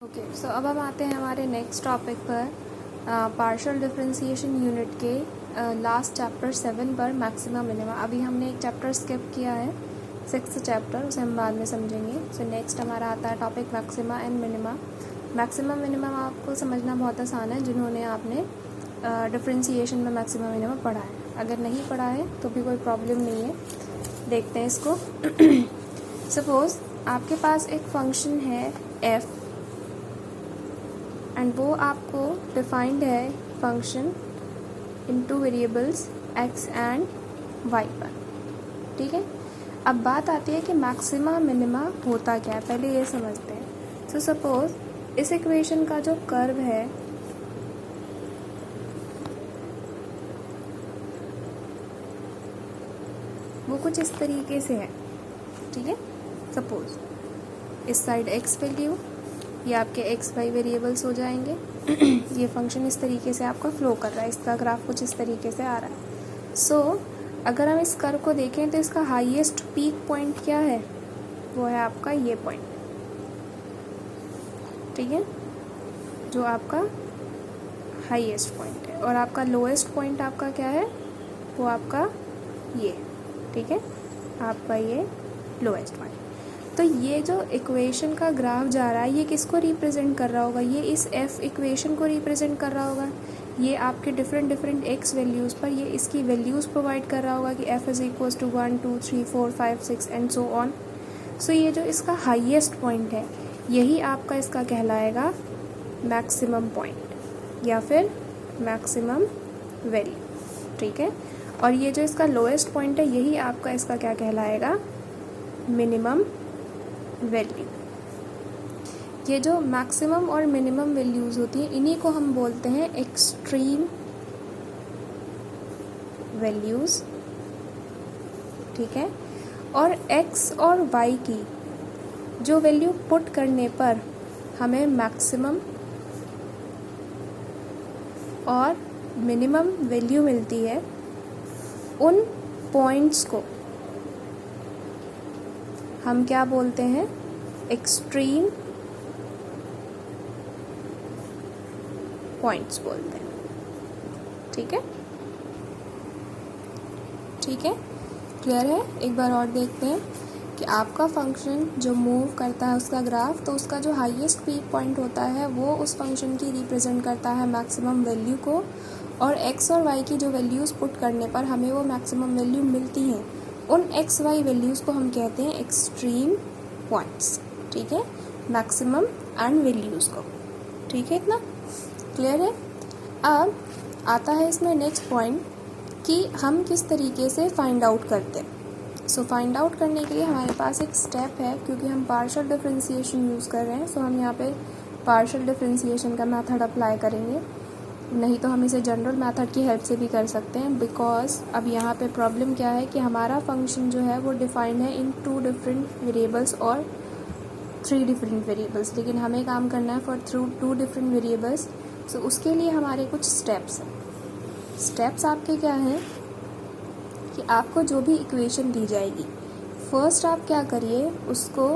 Okay so अब हम आते हैं हमारे नेक्स्ट टॉपिक पर पार्शियल डिफरेंशिएशन यूनिट के लास्ट चैप्टर 7 पर मैक्सिमा मिनिमा। अभी हमने एक चैप्टर स्किप किया है, 6th चैप्टर, उसे हम बाद में समझेंगे। सो नेक्स्ट हमारा आता है topic maxima and minima. Maxima minima आपको समझना बहुत आसान है जिन्होंने आपने डिफरेंशिएशन में मैक्सिमा मिनिमा पढ़ा है। अगर नहीं पढ़ा है तो भी कोई प्रॉब्लम नहीं है, देखते हैं इसको। सपोज आपके पास एक फंक्शन है f एंड वो आपको डिफाइंड है function in two variables x and y पर, ठीक है। अब बात आती है कि मैक्सिमा मिनिमा होता क्या है, पहले ये समझते हैं। सो सपोज इस इक्वेशन का जो कर्व है वो कुछ इस तरीके से है, ठीक है। सपोज इस साइड x वैल्यू, ये आपके एक्स वाई वेरिएबल्स हो जाएंगे। ये फंक्शन इस तरीके से आपका फ्लो कर रहा है, इसका ग्राफ कुछ इस तरीके से आ रहा है। सो अगर हम इस कर्व को देखें तो इसका हाईएस्ट पीक पॉइंट क्या है, वो है आपका ये पॉइंट, ठीक है, जो आपका हाईएस्ट पॉइंट है। और आपका लोएस्ट पॉइंट आपका क्या है, वो आपका ये, ठीक है, आपका ये लोएस्ट पॉइंट। तो ये जो इक्वेशन का ग्राफ जा रहा है ये किसको रिप्रेजेंट कर रहा होगा, ये इस f इक्वेशन को रिप्रेजेंट कर रहा होगा। ये आपके डिफरेंट x वैल्यूज़ पर ये इसकी वैल्यूज़ प्रोवाइड कर रहा होगा कि f is equals to 1 2 3 4 5 6 and so on. So ये जो इसका हाईएस्ट पॉइंट है यही आपका इसका कहलाएगा मैक्सिमम पॉइंट या फिर मैक्सिमम वैल्यू, ठीक है। और ये जो इसका लोएस्ट पॉइंट है यही आपका इसका क्या कहलाएगा, मिनिमम वैल्यू। ये जो मैक्सिमम और मिनिमम वैल्यूज़ होती हैं इन्हीं को हम बोलते हैं एक्सट्रीम वैल्यूज़, ठीक है। और x और y की जो वैल्यू पुट करने पर हमें मैक्सिमम और मिनिमम वैल्यू मिलती है, उन पॉइंट्स को हम क्या बोलते हैं, एक्सट्रीम पॉइंट्स बोलते हैं, ठीक है, ठीक है, क्लियर है। एक बार और देखते हैं कि आपका फंक्शन जो मूव करता है उसका ग्राफ, तो उसका जो हाईएस्ट पीक पॉइंट होता है वो उस फंक्शन की रिप्रेजेंट करता है मैक्सिमम वैल्यू को, और x और y की जो वैल्यूज़ पुट करने पर हमें वो मैक्सिमम वैल्यू मिलती हैं, उन x y वैल्यूज़ को हम कहते हैं एक्सट्रीम पॉइंट्स, ठीक है, मैक्सिमम एंड वैल्यूज़ को, ठीक है। इतना क्लियर है। अब आता है इसमें नेक्स्ट पॉइंट कि हम किस तरीके से फाइंड आउट करते हैं। सो फाइंड आउट करने के लिए हमारे पास एक स्टेप है, क्योंकि हम पार्शियल डिफरेंशिएशन यूज़ कर रहे हैं। सो हम यहाँ पे पार्शियल डिफरेंशिएशन का मेथड अप्लाई करेंगे, नहीं तो हम इसे जनरल मेथड की हेल्प से भी कर सकते हैं। बिकॉज अब यहाँ पे प्रॉब्लम क्या है कि हमारा फंक्शन जो है वो डिफाइंड है इन 2 डिफरेंट वेरिएबल्स और 3 डिफरेंट वेरिएबल्स, लेकिन हमें काम करना है फॉर 2 डिफरेंट वेरिएबल्स। सो उसके लिए हमारे कुछ स्टेप्स हैं। स्टेप्स आपके क्या हैं कि आपको जो भी इक्वेशन दी जाएगी, फर्स्ट आप क्या करिए, उसको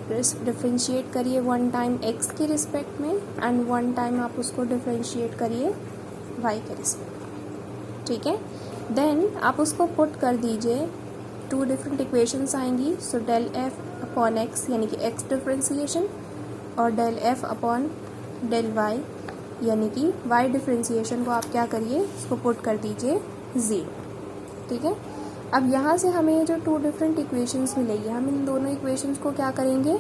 डिफरेंशिएट करिए 1 टाइम x के रिस्पेक्ट में एंड 1 टाइम आप उसको डिफरेंशिएट करिए y के रिस्पेक्ट में, ठीक है। देन आप उसको पुट कर दीजिए, 2 डिफरेंट इक्वेशंस आएंगी। So del f upon x यानी कि x डिफरेंशिएशन, और del f upon del y यानी कि y डिफरेंशिएशन को आप क्या करिए, उसको पुट कर दीजिए 0, ठीक है। अब यहाँ से हमें ये जो 2 डिफरेंट इक्वेशंस मिलेगी, हम इन दोनों इक्वेशंस को क्या करेंगे,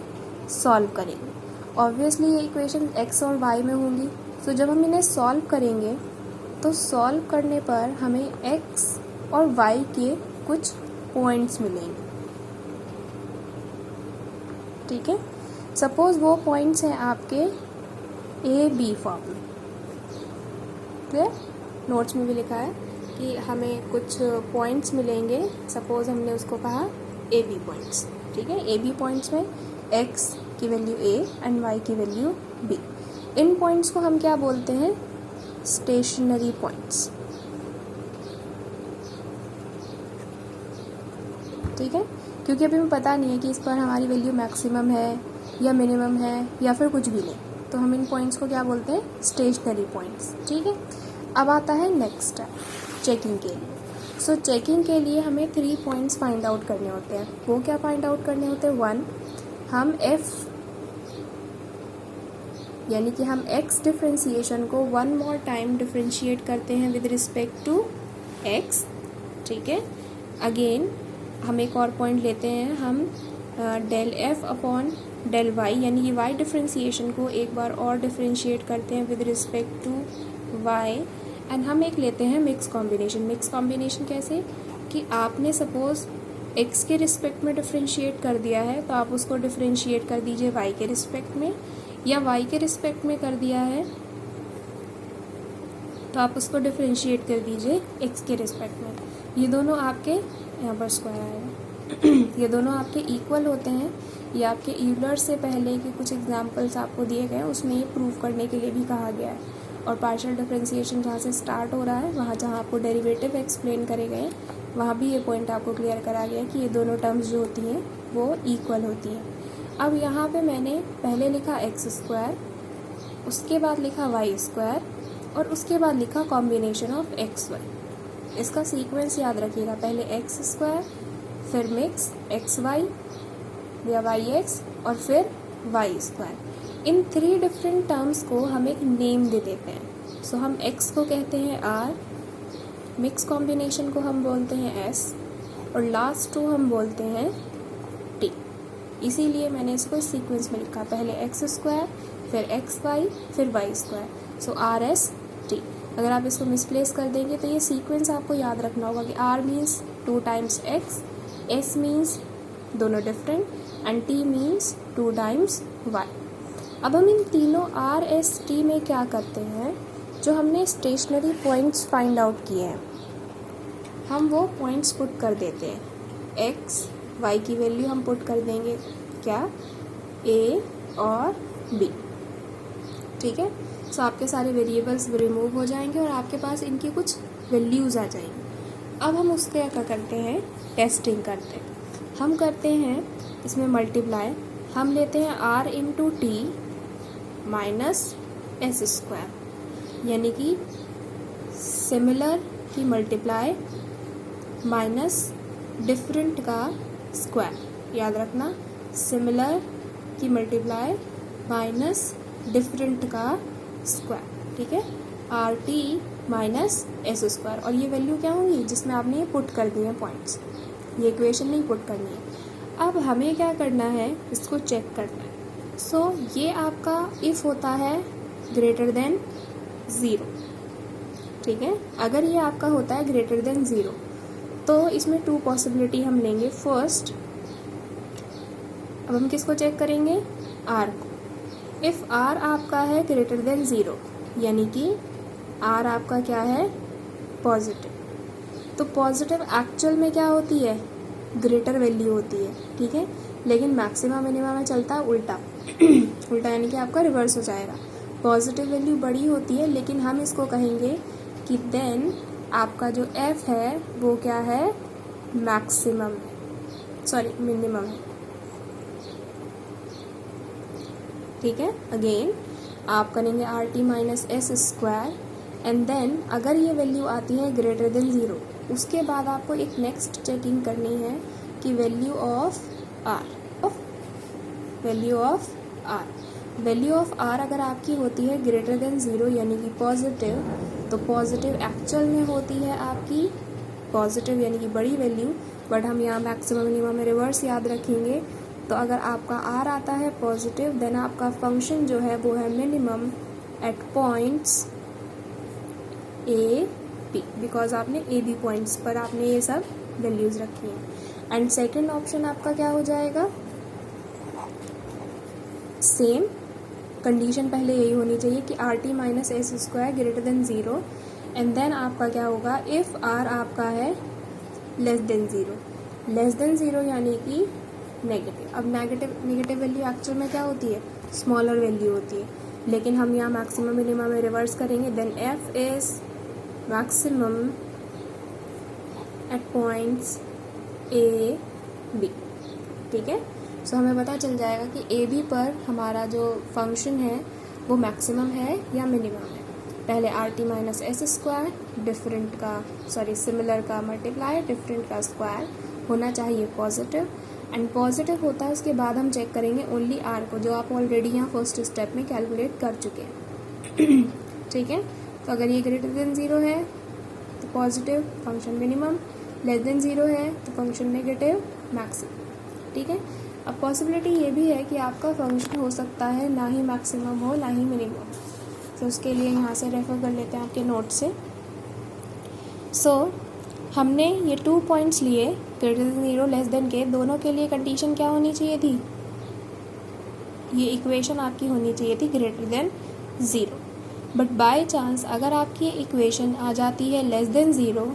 सॉल्व करेंगे। ऑब्वियसली ये इक्वेशन x और y में होंगी। सो जब हम इन्हें सॉल्व करेंगे तो सॉल्व करने पर हमें x और y के कुछ पॉइंट्स मिलेंगे, ठीक है। सपोज वो पॉइंट्स हैं आपके a b फॉर्म में, क्लियर, नोट्स में भी लिखा है कि हमें कुछ पॉइंट्स मिलेंगे। सपोज हमने उसको कहा ए बी पॉइंट्स, ठीक है। ए बी पॉइंट्स में x की वैल्यू a एंड y की वैल्यू b। इन पॉइंट्स को हम क्या बोलते हैं, स्टेशनरी पॉइंट्स, ठीक है। क्योंकि अभी हमें पता नहीं है कि इस पर हमारी वैल्यू मैक्सिमम है या मिनिमम है या फिर कुछ भी नहीं, तो हम इन पॉइंट्स को क्या बोलते हैं, स्टेशनरी पॉइंट्स। ठीक है, अब आता है नेक्स्ट चेकिंग के लिए। सो चेकिंग के लिए हमें 3 पॉइंट्स फाइंड आउट करने होते हैं। वो क्या फाइंड आउट करने होते हैं, 1 हम f यानी कि हम x डिफ्रेंशिएशन को 1 मोर टाइम डिफ्रेंशिएट करते हैं विद रिस्पेक्ट टू x। ठीक है, अगेन हम एक और पॉइंट लेते हैं, हम del f upon del y यानी कि y डिफ्रेंशिएशन को एक बार और डिफ्रेंशिएट करते हैं with respect to y। And हम एक लेते हैं मिक्स कॉम्बिनेशन। मिक्स कॉम्बिनेशन कैसे, कि आपने सपोज x के रिस्पेक्ट में डिफ्रेंशिएट कर दिया है तो आप उसको डिफ्रेंशिएट कर दीजिए y के रिस्पेक्ट में, या y के रिस्पेक्ट में कर दिया है तो आप उसको डिफ्रेंशिएट कर दीजिए x के रिस्पेक्ट में। ये दोनों आपके, यहाँ पर स्क्वायर आएगा ये दोनों आपके इक्वल होते हैं। ये आपके यूलर से पहले के कुछ एग्जांपल्स आपको दिए गए हैं, उसमें ये प्रूव करने के लिए भी कहा गया है। और पार्शियल डिफरेंशिएशन जहाँ से स्टार्ट हो रहा है, वहाँ जहाँ आपको डेरिवेटिव एक्सप्लेन करे गए, वहाँ भी ये पॉइंट आपको क्लियर करा गया कि ये दोनों टर्म्स जो होती हैं वो इक्वल होती हैं। अब यहाँ पे मैंने पहले लिखा एक्स स्क्वायर, उसके बाद लिखा वाई स्क्वायर, और उसके बाद लिखा कॉम्बिनेशन ऑफ एक्स वाई। इसका सीक्वेंस याद रखिएगा, पहले एक्स स्क्वायर, फिर मिक्स एक्स वाई या वाई एक्स, और फिर वाई स्क्वायर। इन 3 डिफरेंट टर्म्स को हम एक नेम दे देते हैं। सो हम x को कहते हैं r, मिक्स कॉम्बिनेशन को हम बोलते हैं s, और लास्ट 2 हम बोलते हैं t। इसीलिए मैंने इसको इस सीक्वेंस में लिखा, पहले एक्स स्क्वायर, फिर एक्स वाई, फिर वाई स्क्वायर। सो आर एस टी। अगर आप इसको मिसप्लेस कर देंगे तो ये सीक्वेंस आपको याद रखना होगा कि r means 2 times x, s means दोनों different, and t means 2 times y। अब हम इन तीनों r, s, t में क्या करते हैं, जो हमने स्टेशनरी पॉइंट्स फाइंड आउट किए हैं, हम वो पॉइंट्स पुट कर देते हैं। x, y की वैल्यू हम पुट कर देंगे क्या, a और b। ठीक है, सो आपके सारे वेरिएबल्स रिमूव हो जाएंगे और आपके पास इनकी कुछ वैल्यूज़ आ जाएंगी। अब हम उसके क्या करते हैं, टेस्टिंग करते हैं। हम करते हैं इसमें मल्टीप्लाई, हम लेते हैं r into T minus S square, यानी कि सिमिलर की मल्टीप्लाई माइनस डिफरेंट का स्क्वायर। याद रखना, सिमिलर की मल्टीप्लाई माइनस डिफरेंट का स्क्वायर। ठीक है, are T minus S square, और ये वैल्यू क्या होंगी जिसमें आपने ये पुट कर दिए हैं पॉइंट्स, ये इक्वेशन नहीं पुट करनी है। अब हमें क्या करना है, इसको चेक करना है। सो ये आपका इफ़ होता है ग्रेटर देन 0। ठीक है, अगर ये आपका होता है ग्रेटर देन 0 तो इसमें 2 पॉसिबिलिटी हम लेंगे। फर्स्ट, अब हम किसको चेक करेंगे, r को। इफ़ r आपका है ग्रेटर देन 0 यानी कि r आपका क्या है, पॉजिटिव, तो पॉजिटिव एक्चुअल में क्या होती है, ग्रेटर वैल्यू होती है। ठीक है, लेकिन मैक्सिमा मिनिमा में चलता है उल्टा उल्टा यानी कि आपका रिवर्स हो जाएगा। पॉजिटिव वैल्यू बड़ी होती है, लेकिन हम इसको कहेंगे कि देन आपका जो f है वो क्या है, मैक्सिमम, सॉरी मिनिमम है। ठीक है, अगेन आप करेंगे R T minus S square, and then अगर ये वैल्यू आती है ग्रेटर देन 0, उसके बाद आपको एक नेक्स्ट चेकिंग करनी है कि वैल्यू ऑफ r अगर आपकी होती है ग्रेटर देन 0 यानी कि पॉजिटिव, तो पॉजिटिव एक्चुअल में होती है आपकी पॉजिटिव यानी कि बड़ी वैल्यू, बट हम यहाँ मैक्सिमम मिनिमम में रिवर्स याद रखेंगे। तो अगर आपका r आता है पॉजिटिव, देन आपका फंक्शन जो है वो है minimum at points a b, because आपने a b पॉइंट्स पर आपने ये सब वैल्यूज़ रखी हैं। एंड सेकेंड ऑप्शन आपका क्या हो जाएगा, सेम कंडीशन पहले यही होनी चाहिए कि R T minus S square greater than 0, and then आपका क्या होगा, इफ़ r आपका है लेस देन 0 यानी कि नेगेटिव। अब नेगेटिव वैल्यू एक्चुअल में क्या होती है, स्मॉलर वैल्यू होती है, लेकिन हम यहाँ मैक्सिमम मिनिमम में रिवर्स करेंगे, then f is maximum at points a b। ठीक है, सो हमें पता चल जाएगा कि ए बी पर हमारा जो फंक्शन है वो मैक्सिमम है या मिनिमम है। पहले are T minus S square different का सिमिलर का मल्टीप्लाई डिफरेंट का स्क्वायर होना चाहिए पॉजिटिव, एंड पॉजिटिव होता है उसके बाद हम चेक करेंगे ओनली आर को, जो आप ऑलरेडी यहाँ फर्स्ट स्टेप में कैलकुलेट कर चुके हैं। ठीक है, तो अगर ये ग्रेटर देन 0 है तो positive function minimum, less than 0 है तो फंक्शन नेगेटिव मैक्सिमम। ठीक है, अब पॉसिबिलिटी ये भी है कि आपका फंक्शन हो सकता है ना ही मैक्सिमम हो ना ही मिनिमम। तो उसके लिए यहाँ से रेफर कर लेते हैं आपके नोट से। हमने ये 2 पॉइंट्स लिए ग्रेटर देन 0 लेस देन के, दोनों के लिए कंडीशन क्या होनी चाहिए थी, ये इक्वेशन आपकी होनी चाहिए थी greater than 0। But by chance अगर आपकी इक्वेशन आ जाती है लेस देन 0,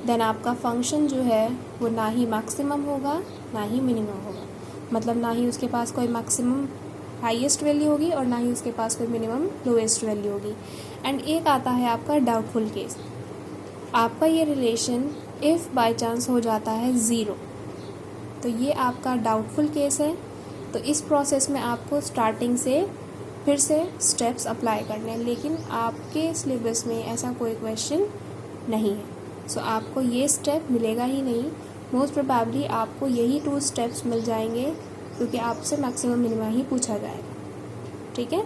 देन आपका फंक्शन जो है वो ना ही मैक्सिमम होगा ना ही मिनिमम होगा, मतलब ना ही उसके पास कोई मैक्सिमम हाईएस्ट वैल्यू होगी और ना ही उसके पास कोई मिनिमम लोएस्ट वैल्यू होगी। एंड एक आता है आपका डाउटफुल केस, आपका ये रिलेशन इफ़ बाय चांस हो जाता है 0, तो ये आपका डाउटफुल केस है। तो इस प्रोसेस में आपको स्टार्टिंग से फिर से स्टेप्स अप्लाई करने हैं, लेकिन आपके सिलेबस में ऐसा कोई क्वेश्चन नहीं है। सो आपको ये स्टेप मिलेगा ही नहीं, मोस्ट प्रोबेबली आपको यही 2 स्टेप्स मिल जाएंगे, क्योंकि आपसे मैक्सिमम मिनिमम ही पूछा जाएगा। ठीक है।